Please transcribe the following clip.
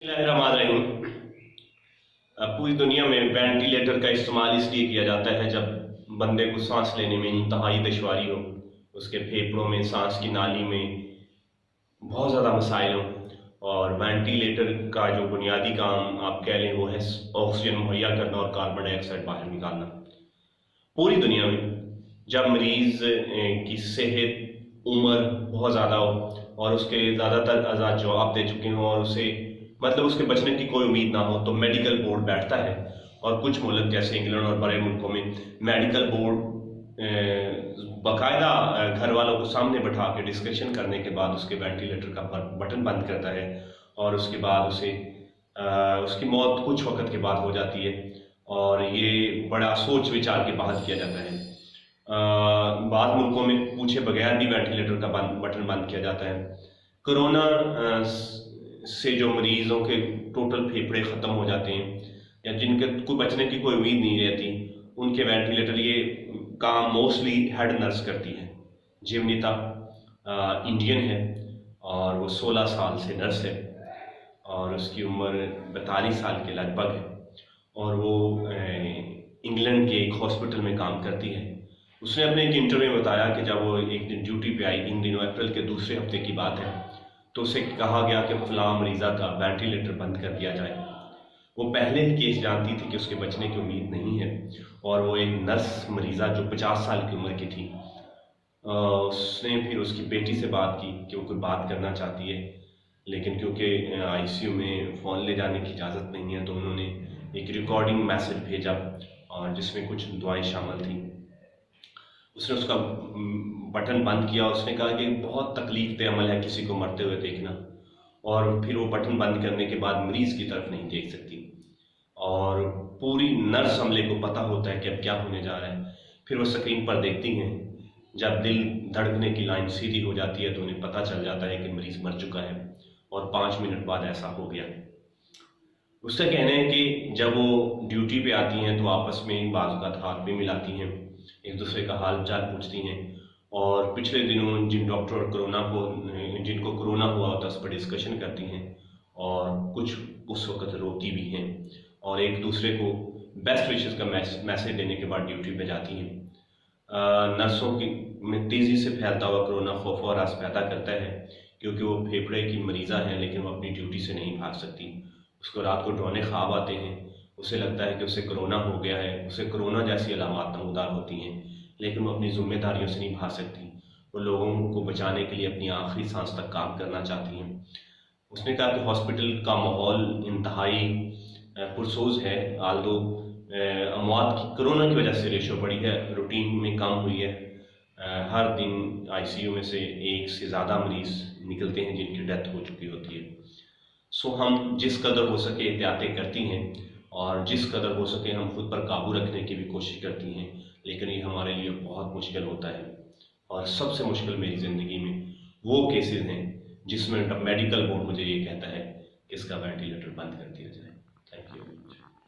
बिस्मिल्लाहिर्रहमानिर्रहीम। पूरी दुनिया में वेंटिलेटर का इस्तेमाल इसलिए किया जाता है जब बंदे को सांस लेने में इंतहाई दुश्वारी हो, उसके फेफड़ों में, सांस की नाली में बहुत ज़्यादा मसाइल हों। और वेंटिलेटर का जो बुनियादी काम आप कह लें वो है ऑक्सीजन मुहैया करना और कार्बन डाइऑक्साइड बाहर निकालना। पूरी दुनिया में जब मरीज़ की सेहत उम्र बहुत ज़्यादा हो और उसके ज़्यादातर अज़ा जवाब दे चुके हों और उसे मतलब उसके बचने की कोई उम्मीद ना हो, तो मेडिकल बोर्ड बैठता है। और कुछ मुल्क जैसे इंग्लैंड और बड़े मुल्कों में मेडिकल बोर्ड बाकायदा घर वालों को सामने बैठा के डिस्कशन करने के बाद उसके वेंटिलेटर का बटन बंद करता है। और उसके बाद उसे उसकी मौत कुछ वक्त के बाद हो जाती है। और ये बड़ा सोच विचार के बाद किया जाता है। बाद मुल्कों में पूछे बगैर भी वेंटिलेटर का बटन बंद किया जाता है। कोरोना से जो मरीजों के टोटल फेफड़े ख़त्म हो जाते हैं या जिनके कोई बचने की कोई उम्मीद नहीं रहती, उनके वेंटिलेटर ये काम मोस्टली हेड नर्स करती है। जीवनीता इंडियन है और वो 16 साल से नर्स है और उसकी उम्र 42 साल के लगभग है। और वो इंग्लैंड के एक हॉस्पिटल में काम करती है। उसने अपने एक इंटरव्यू में बताया कि जब वो एक दिन ड्यूटी पे आई, इन दिनों अप्रैल के दूसरे हफ्ते की बात है, तो उसे कहा गया कि फलां मरीज़ा का वेंटिलेटर बंद कर दिया जाए। वो पहले ही केस जानती थी कि उसके बचने की उम्मीद नहीं है। और वो एक नर्स मरीज़ा जो 50 साल की उम्र की थी, उसने फिर उसकी बेटी से बात की कि वो कोई बात करना चाहती है, लेकिन क्योंकि आईसीयू में फ़ोन ले जाने की इजाज़त नहीं है तो उन्होंने एक रिकॉर्डिंग मैसेज भेजा और जिसमें कुछ दुआएं शामिल थी। उसने उसका बटन बंद किया। उसने कहा कि बहुत तकलीफ दे अमल है किसी को मरते हुए देखना, और फिर वो बटन बंद करने के बाद मरीज़ की तरफ नहीं देख सकती। और पूरी नर्स अमले को पता होता है कि अब क्या होने जा रहा है। फिर वो स्क्रीन पर देखती हैं। जब दिल धड़कने की लाइन सीधी हो जाती है तो उन्हें पता चल जाता है कि मरीज़ मर चुका है। और 5 मिनट बाद ऐसा हो गया। उसका कहना है कि जब वो ड्यूटी पे आती हैं तो आपस में बाज़ हाथ भी मिलाती हैं, एक दूसरे का हाल चाल पूछती हैं। और पिछले दिनों जिन डॉक्टर कोरोना को जिनको कोरोना हुआ होता है उस पर डिस्कशन करती हैं। और कुछ उस वक्त रोती भी हैं और एक दूसरे को बेस्ट विशेस का मैसेज देने के बाद ड्यूटी पे जाती हैं। नर्सों की में तेज़ी से फैलता हुआ कोरोना खौफ और आस पैदा करता है, क्योंकि वो फेफड़े की मरीज़ा हैं लेकिन वो अपनी ड्यूटी से नहीं भाग सकती। उसको रात को डरावने ख्वाब आते हैं। उसे लगता है कि उसे कोरोना हो गया है, उसे कोरोना जैसी अलामात नमूदार होती हैं, लेकिन वो अपनी जिम्मेदारियों से नहीं भाग सकती। वो लोगों को बचाने के लिए अपनी आखिरी सांस तक काम करना चाहती हैं। उसने कहा कि हॉस्पिटल का माहौल इंतहाई पुरसोज है, आल्दो अमवात की कोरोना की वजह से रेशो बढ़ी है, रूटीन में कम हुई है। हर दिन आईसीयू में से एक से ज़्यादा मरीज़ निकलते हैं जिनकी डेथ हो चुकी होती है। सो हम जिस कदर हो सके एहतियातें करती हैं और जिस कदर हो सके हम खुद पर काबू रखने की भी कोशिश करती हैं, लेकिन ये हमारे लिए बहुत मुश्किल होता है। और सबसे मुश्किल मेरी ज़िंदगी में वो केसेस हैं जिसमें मेडिकल बोर्ड मुझे ये कहता है कि इसका वेंटिलेटर बंद कर दिया जाए। Thank you.